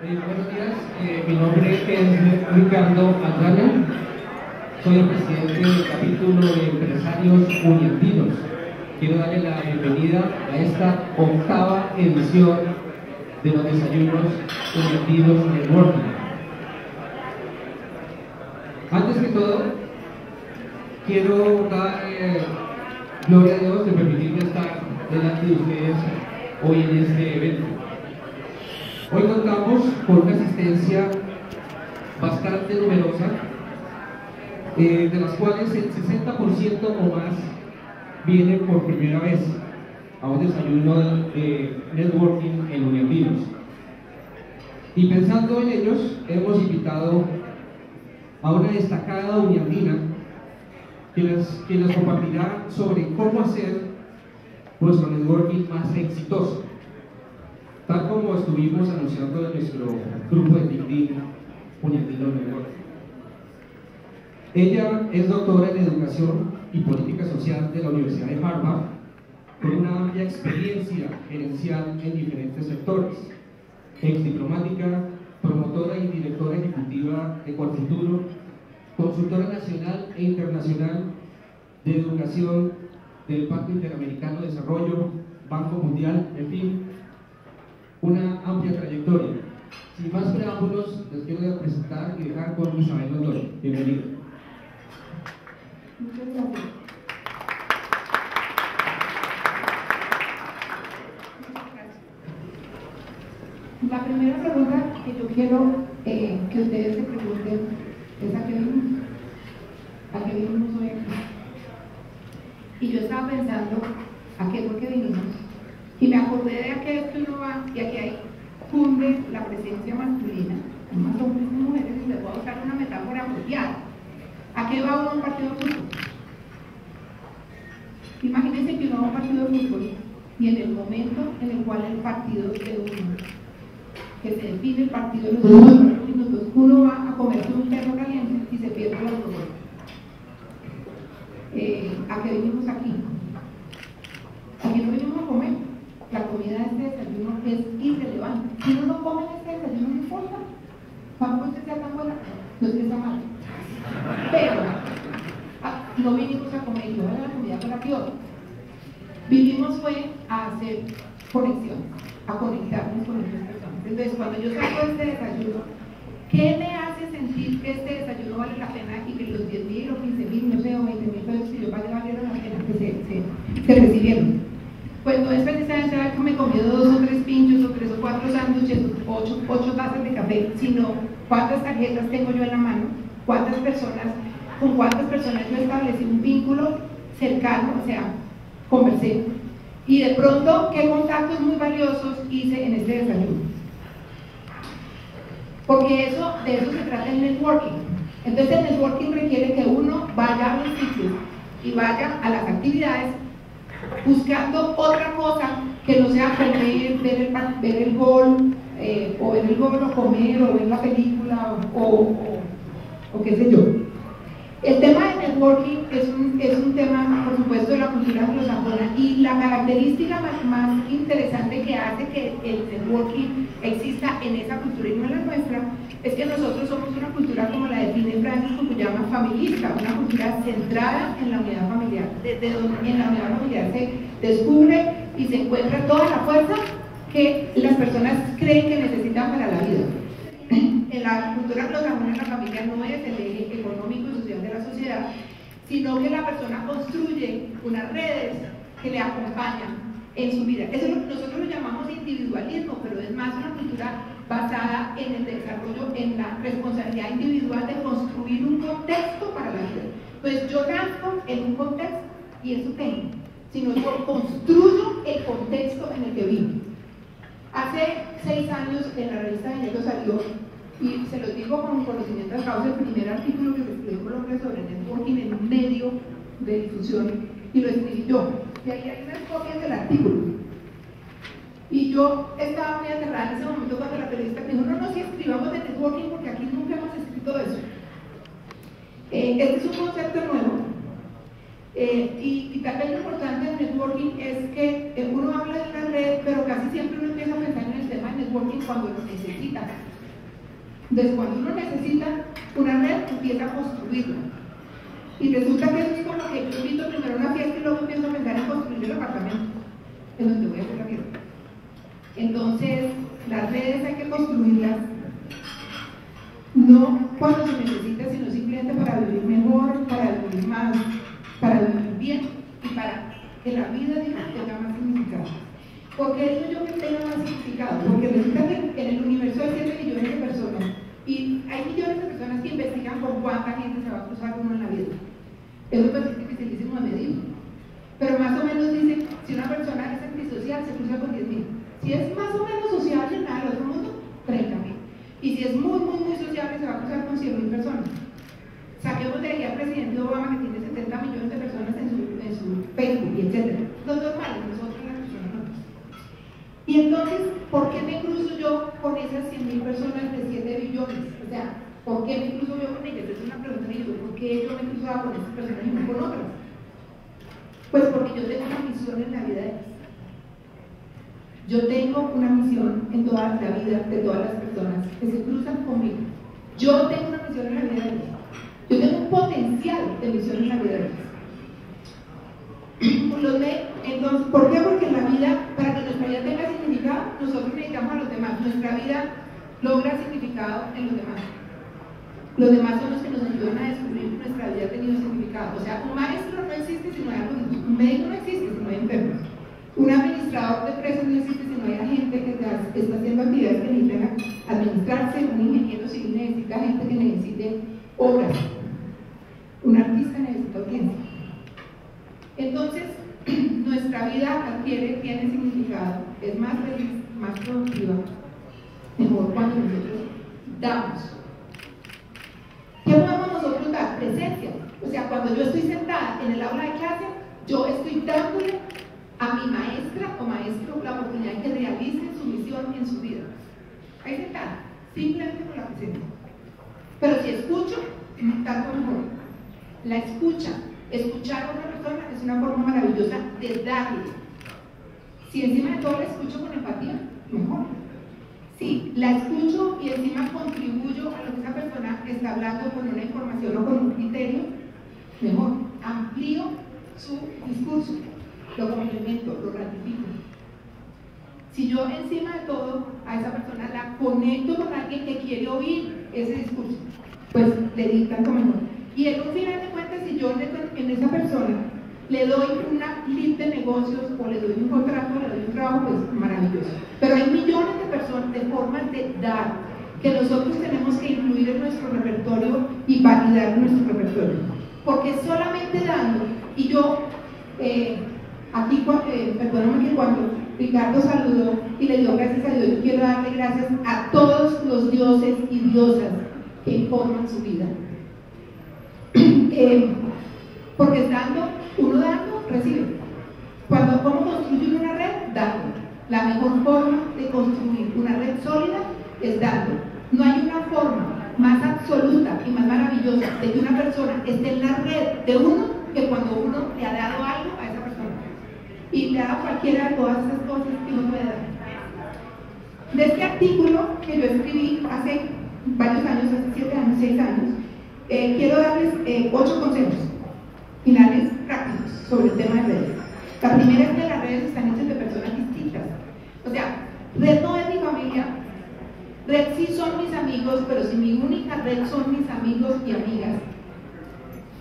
Buenos días, mi nombre es Ricardo Aldana, soy el presidente del capítulo de empresarios uniandinos. Quiero darle la bienvenida a esta octava edición de los desayunos uniandinos Networking. Antes que todo, quiero dar gloria a Dios de permitirme estar delante de ustedes hoy en este evento. Hoy contamos con una asistencia bastante numerosa, de las cuales el 60% o más vienen por primera vez a un desayuno de networking en Uniandinos. Y pensando en ellos, hemos invitado a una destacada uniandina que nos compartirá sobre cómo hacer nuestro networking más exitoso, tal como estuvimos anunciando en nuestro grupo de LinkedIn Uniandino Networking. Ella es doctora en Educación y Política Social de la Universidad de Harvard, con una amplia experiencia gerencial en diferentes sectores, ex diplomática, promotora y directora ejecutiva de Colfuturo, consultora nacional e internacional de educación del Banco Interamericano de Desarrollo, Banco Mundial, en fin, una amplia trayectoria. Sin más preámbulos, les quiero presentar y dejar con Isabel Londoño. Bienvenida. Muchas gracias. La primera pregunta que yo quiero que ustedes se pregunten es ¿a qué vinimos? ¿A qué vinimos hoy aquí? Y yo estaba pensando ¿a qué fue que vinimos? Y me acordé de aquel que uno va y aquí hay cunde la presencia masculina, más hombres y mujeres, y les voy a usar una metáfora apropiada. ¿A qué va uno a un partido de fútbol? Imagínense que uno va a un partido de fútbol y en el momento en el cual el partido de uno, que se define el partido en los últimos 4 minutos, uno va a comerse un perro caliente y se pierde los goles. ¿A qué vinimos aquí? Aquí no venimos a comer. La comida de este desayuno es irrelevante. Si uno no come en este desayuno, no importa. Tampoco usted sea tan buena, no es que está mal. Pero no vinimos a comer, y no era la comida para peor. Vinimos fue a hacer conexión, a conectarnos con otras personas. Entonces, cuando yo saco este desayuno, ¿qué me hace sentir que este desayuno vale la pena y que los 10.000 o 15.000, no sé, o 20.000 pesos que yo pagué valieron la pena que se recibieron? Pues no es precisamente que me comí 2 o 3 pinchos o 3 o 4 sándwiches, 8 tazas de café, sino cuántas tarjetas tengo yo en la mano, con cuántas personas yo establecí un vínculo cercano, o sea, conversé. Y de pronto, ¿qué contactos muy valiosos hice en este desayuno? Porque de eso se trata el networking. Entonces el networking requiere que uno vaya a los sitios y vaya a las actividades buscando otra cosa que no sea comer, ver el gol, o ver el gol, o comer, o ver la película, o qué sé yo. El tema del networking es un tema, por supuesto, de la cultura anglosajona, y la característica más interesante que hace que el networking exista en esa cultura y no en la nuestra es que nosotros somos una cultura, como la define Francis Fukuyama, familista, una cultura centrada en la unidad familiar, desde donde en la unidad familiar se descubre y se encuentra toda la fuerza que las personas creen que necesitan para la vida. En la cultura anglosajona, la familia no es el eje económico y social de la sociedad, sino que la persona construye unas redes que le acompañan en su vida. Eso nosotros lo llamamos individualismo, pero es más una cultura basada en el desarrollo, en la responsabilidad individual de construir un contexto para la vida. Pues yo nazco en un contexto y eso tengo, sino yo construyo el contexto en el que vivo. Hace 6 años en la revista de Enero salió, y se los digo con conocimiento de causa, el primer artículo que se escribió en Colombia sobre networking en un medio de difusión, y lo escribí yo. Y ahí hay unas copias del artículo. Y yo estaba muy aterrada en ese momento cuando la periodista me dijo, no, si escribamos de networking porque aquí nunca hemos escrito eso. Este es un concepto nuevo. Y tal vez lo importante del networking es que uno habla de una red, pero casi siempre uno empieza a pensar en el tema de networking cuando lo necesita. Entonces, cuando uno necesita una red, empieza a construirla. Y resulta que eso es como que yo invito primero a una fiesta y luego empiezo a pensar en construir el apartamento en donde voy a hacer la fiesta. Entonces, las redes hay que construirlas no cuando se necesita, sino simplemente para vivir mejor, para vivir más, para vivir bien y para que la vida tenga más significado. ¿Por qué digo yo que tenga más significado? Porque resulta que en el universo hay 7 millones de personas y hay millones de personas que investigan por cuánta gente se va a cruzar uno en la vida. Eso es dificilísimo de medir. Pero más o menos dicen, si una persona es antisocial, se cruza con 10.000. Si es más o menos sociable, nada del otro mundo, 30.000. Y si es muy sociable, se va a cruzar con 100.000 personas. Saquemos de ahí al presidente Obama, que tiene 70 millones de personas en su Facebook, y etc. Los normales, nosotros las personas normales. Y entonces, ¿por qué me cruzo yo con esas 100.000 personas de 7 billones? O sea, ¿por qué me cruzo yo con ellas? Es una pregunta que yo, ¿por qué yo me cruzaba con esas personas y no con otras? Pues porque yo tengo una misión en la vida de ellas. Yo tengo una misión en toda la vida de todas las personas que se cruzan conmigo. Yo tengo una misión en la vida de ellas. Yo tengo un potencial de misión en la vida de ellas. Entonces, ¿por qué? Porque en la vida, para que nuestra vida tenga significado, nosotros necesitamos a los demás. Nuestra vida logra significado en los demás. Los demás son los que nos ayudan a descubrir que nuestra vida ha tenido significado. O sea, un maestro no existe si no hay alumnos, un médico no existe si no hay enfermos, un administrador de empresas no existe si no hay gente que está haciendo actividades que necesitan administrarse, un ingeniero civil necesita gente que necesite obras, un artista necesita audiencia. Entonces, nuestra vida tiene significado, es más feliz, más productiva, mejor cuando nosotros damos. ¿Qué podemos nosotros dar? Presencia. O sea, cuando yo estoy sentada en el aula de clase, yo estoy dándole a mi maestra o maestro la oportunidad de que realice su misión en su vida. Ahí sentada, simplemente por la presencia. Pero si escucho, tanto mejor. La escucha, escuchar a otra persona es una forma maravillosa de darle. Si encima de todo la escucho con empatía, mejor. Si la escucho y encima contribuyo a lo que esa persona está hablando con una información o con un criterio, mejor. Amplío su discurso, lo complemento, lo ratifico. Si yo encima de todo a esa persona la conecto con alguien que quiere oír ese discurso, pues le dictan como mejor. Y en un final de cuentas, si yo en esa persona le doy una lista de negocios o le doy un contrato, le doy un trabajo, pues maravilloso. Pero hay millones de personas, de formas de dar, que nosotros tenemos que incluir en nuestro repertorio y validar nuestro repertorio. Porque solamente dando, y yo, aquí, perdóname que cuando Ricardo saludó y le dio gracias a Dios, yo quiero darle gracias a todos los dioses y diosas que informan su vida. Porque uno dando, recibe. ¿Cómo construir una red? Dando. La mejor forma de construir una red sólida es dando. No hay una forma más absoluta y más maravillosa de que una persona esté en la red de uno que cuando uno le ha dado algo a esa persona. Y le ha dado cualquiera de todas esas cosas que uno puede dar. De este artículo que yo escribí hace varios años, hace 7 años, 6 años, quiero darles 8 consejos finales prácticos sobre el tema de redes. La primera es que las redes están hechas de personas distintas. O sea, red no es mi familia, red sí son mis amigos, pero si mi única red son mis amigos y amigas,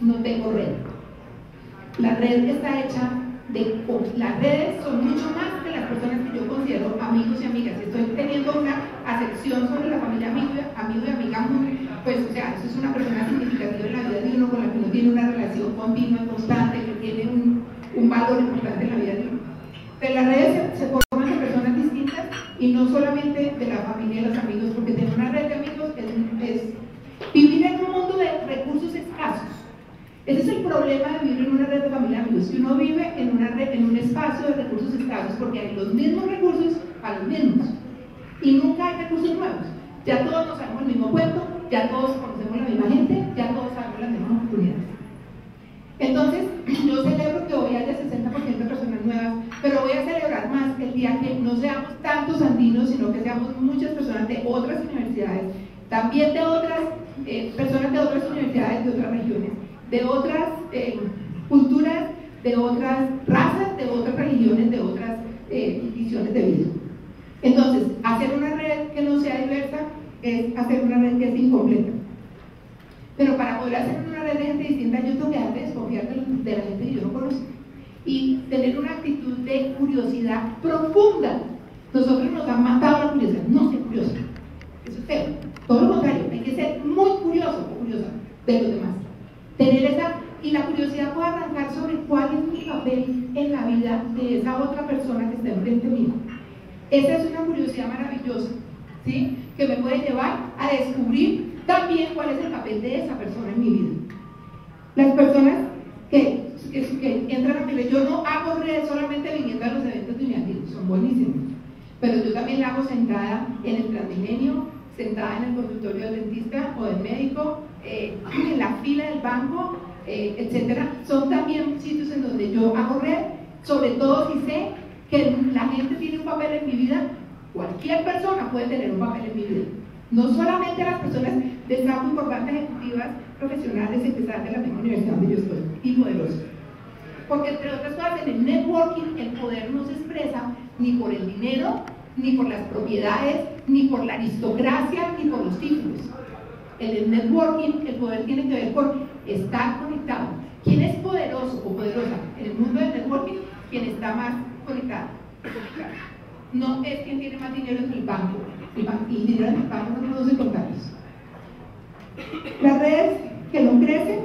no tengo red. La red está hecha las redes son mucho más que las personas que yo considero amigos y amigas. Estoy teniendo una acepción sobre la familia amigo y amiga, pues, o sea, eso es una persona significativa en la vida de uno, con la que uno tiene una relación continua, constante, que tiene un valor importante en la vida de uno. Pero las redes se forman de personas distintas y no solamente de la familia y los amigos, porque tener una red de amigos es vivir en un mundo de recursos escasos. Ese es el problema de vivir en una red de familia y amigos. Si uno vive en una red, en un espacio de recursos escasos, porque hay los mismos recursos para los mismos y nunca hay recursos nuevos. Ya todos nos sabemos el mismo cuento, ya todos conocemos la misma gente, ya todos sabemos las mismas oportunidades. Entonces, yo celebro que hoy haya 60% de personas nuevas, pero voy a celebrar más que el día que no seamos tantos andinos, sino que seamos muchas personas de otras universidades, también de otras personas de otras universidades, de otras regiones, de otras culturas, de otras razas, de otras religiones, de otras visiones de vida. Entonces, hacer una red que no sea diversa es hacer una red que es incompleta. Pero para poder hacer una red de gente distinta, yo tengo que dejar de desconfiar de la gente que yo no conozco y tener una actitud de curiosidad profunda. Nosotros nos han matado la curiosidad, no ser curioso, eso es feo. Todo lo contrario, hay que ser muy curioso o curiosa de los demás. Tener esa, y la curiosidad puede arrancar sobre cuál es mi papel en la vida de esa otra persona que está enfrente mío. Esa es una curiosidad maravillosa, ¿sí? Que me puede llevar a descubrir también cuál es el papel de esa persona en mi vida. Las personas que entran a mi red, yo no hago redes solamente viniendo a los eventos de Uniactiv, son buenísimos, pero yo también la hago sentada en el Transmilenio, sentada en el consultorio del dentista o del médico, en la fila del banco, etcétera. Son también sitios en donde yo hago red, sobre todo si sé que la gente tiene un papel en mi vida. Cualquier persona puede tener un papel en mi vida, no solamente las personas de trabajo importantes, ejecutivas, profesionales, egresadas de la misma universidad donde yo estoy, y poderosos. Porque entre otras cosas, en el networking el poder no se expresa ni por el dinero, ni por las propiedades, ni por la aristocracia, ni por los títulos. En el networking el poder tiene que ver con estar conectado. ¿Quién es poderoso o poderosa? En el mundo del networking, quien está más conectado. No es quien tiene más dinero en el banco. El dinero en el banco no produce contactos. Las redes que no crecen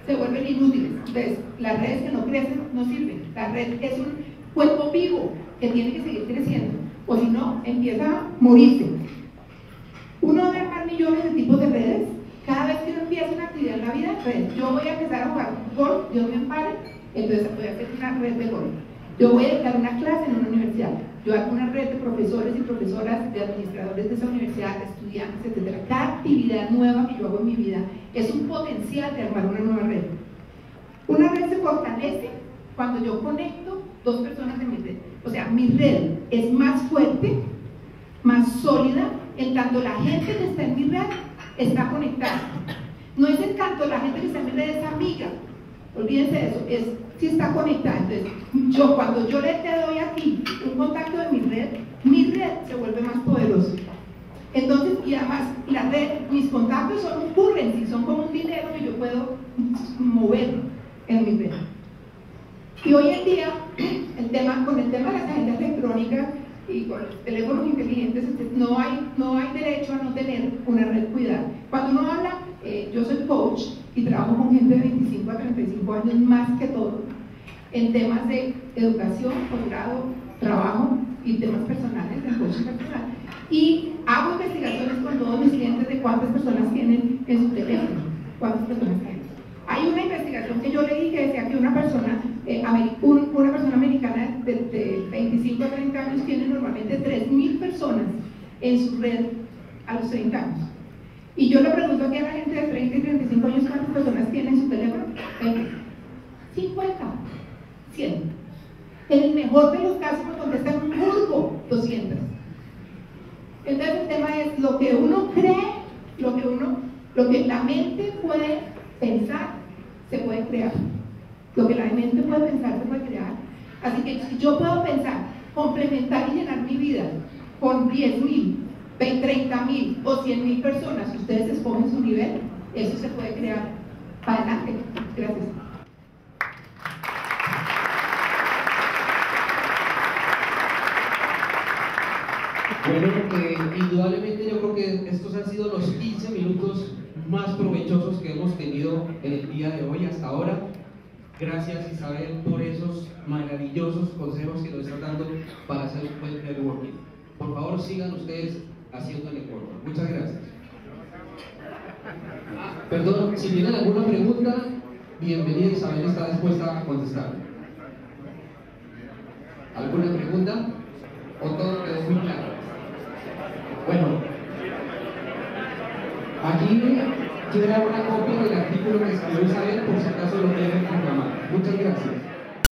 se vuelven inútiles. Entonces, las redes que no crecen no sirven. La red es un cuerpo vivo que tiene que seguir creciendo, o si no, empieza a morirse. Uno debe armar millones de tipos de redes. Cada vez que uno empieza una actividad en la vida, red. Yo voy a empezar a jugar golf, Dios me ampare, entonces voy a hacer una red de golf. Yo voy a dar una clase en una universidad, yo hago una red de profesores y profesoras, de administradores de esa universidad, de estudiantes, etc. Cada actividad nueva que yo hago en mi vida es un potencial de armar una nueva red. Una red se fortalece cuando yo conecto dos personas en mi red. O sea, mi red es más fuerte, más sólida, en tanto la gente que está en mi red está conectada. No es en tanto la gente que está en mi red es amiga, olvídense de eso, es si está conectada. Entonces, cuando yo le te doy aquí un contacto de mi red se vuelve más poderosa. Entonces, y además, la red, mis contactos son un currency, son como un dinero que yo puedo mover en mi red. Y hoy en día, con el tema de las agendas electrónicas y con los teléfonos inteligentes, no hay derecho a no tener una red cuidada. Cuando uno habla, yo soy coach y trabajo con gente de 25 a 35 años más que todo, en temas de educación, posgrado, trabajo y temas personales, de coaching personal. Y hago investigaciones con todos mis clientes de cuántas personas tienen en su teléfono, cuántas personas tienen. Hay una investigación que yo leí que decía que una persona americana de 25 a 30 años tiene normalmente 3.000 personas en su red a los 30 años. Y yo le pregunto aquí a la gente de 30 y 35 años cuántas personas tienen en su teléfono. 50, 100. En el mejor de los casos me contestan un burgo, 200. Entonces el tema es lo que uno cree, lo que la mente puede pensar, se puede crear. Lo que la mente puede pensar, se puede crear. Así que si yo puedo pensar, complementar y llenar mi vida con 10.000, 30.000 o 100.000 personas, si ustedes escogen su nivel, eso se puede crear. Para adelante. Gracias. Bueno, indudablemente yo creo que estos han sido los 15 minutos más provechosos que hemos tenido en el día de hoy hasta ahora. Gracias, Isabel, por esos maravillosos consejos que nos están dando para hacer un buen networking. Por favor, sigan ustedes haciendo networking. Muchas gracias. Perdón, si tienen alguna pregunta, bienvenida, Isabel está dispuesta a contestar. ¿Alguna pregunta? ¿O todo quedó muy claro? Bueno, aquí queda una copia del artículo que escribió Isabel por si acaso lo quieren reclamar. Muchas gracias.